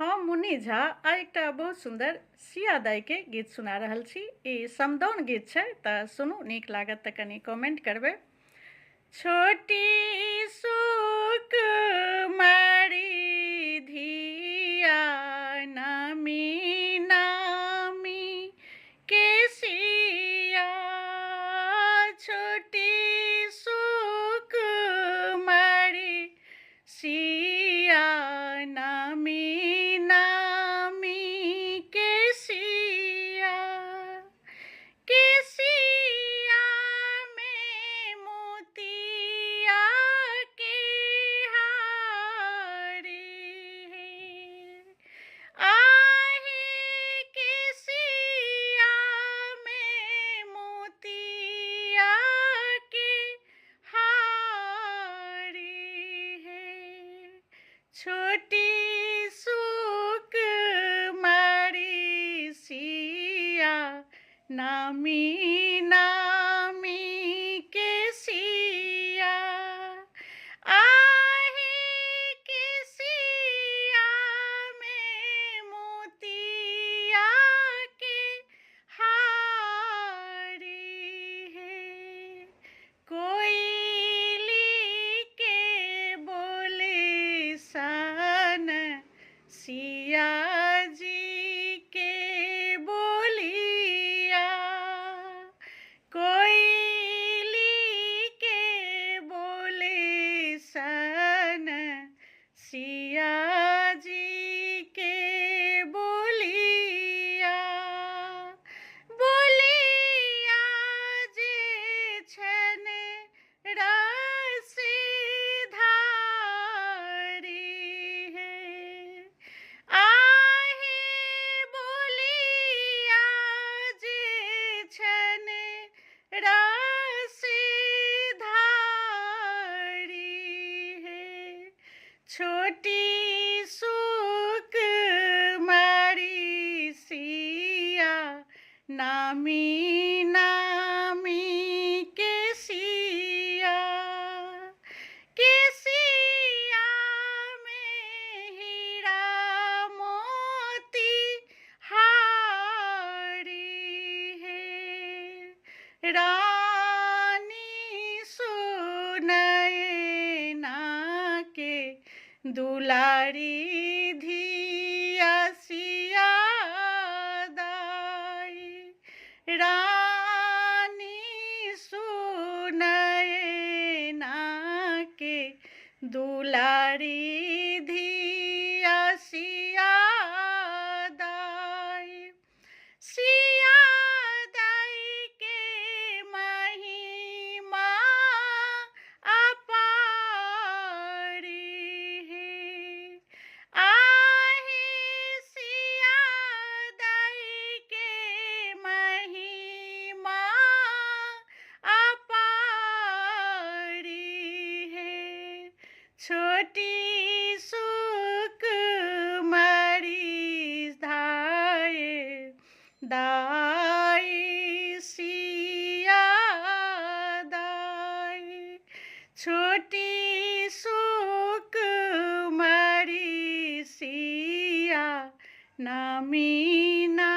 हम मुन्नी झा आ एकटा बहुत सुंदर सिया दाई के गीत सुना रहल छी। ई समदौन गीत छै तऽ सुनू, नीक लागत तऽ कनि कमेंट करबै। छोटी सुकुमारी धिया नामी नामी के सिया, छोटी सुकुमारी सिया नामी नामी के सिया में मोतिया के हारे आहे के सिया में मोतिया के हारे है। छोटी सुकुमारी सिया नामी नामी के सिया, आहे के सिया में मोतिया के हारे है। कोयली के बोले सन सिया जी के बोलिया, कोयली के बोले सन सिया जी के बोलिया, बोलिया जे छन रस धारी है। आहे बोलिया जे छन रस धारी है। छोटी सुकुमारी सिया नामी नामी के सिया में हीरा मोती हारी है। रानी सुनैना के दुलारी धिया सिया दाई, रानी सुनैना के दुलारी धिया सिया दाई, सिया दाई के महिमा अपारी है। आहे सिया दाई के महिमा अपारी है। छोटी सुकुमारी दाई सिया दाई, छोटी सुकुमारी सिया नामी ना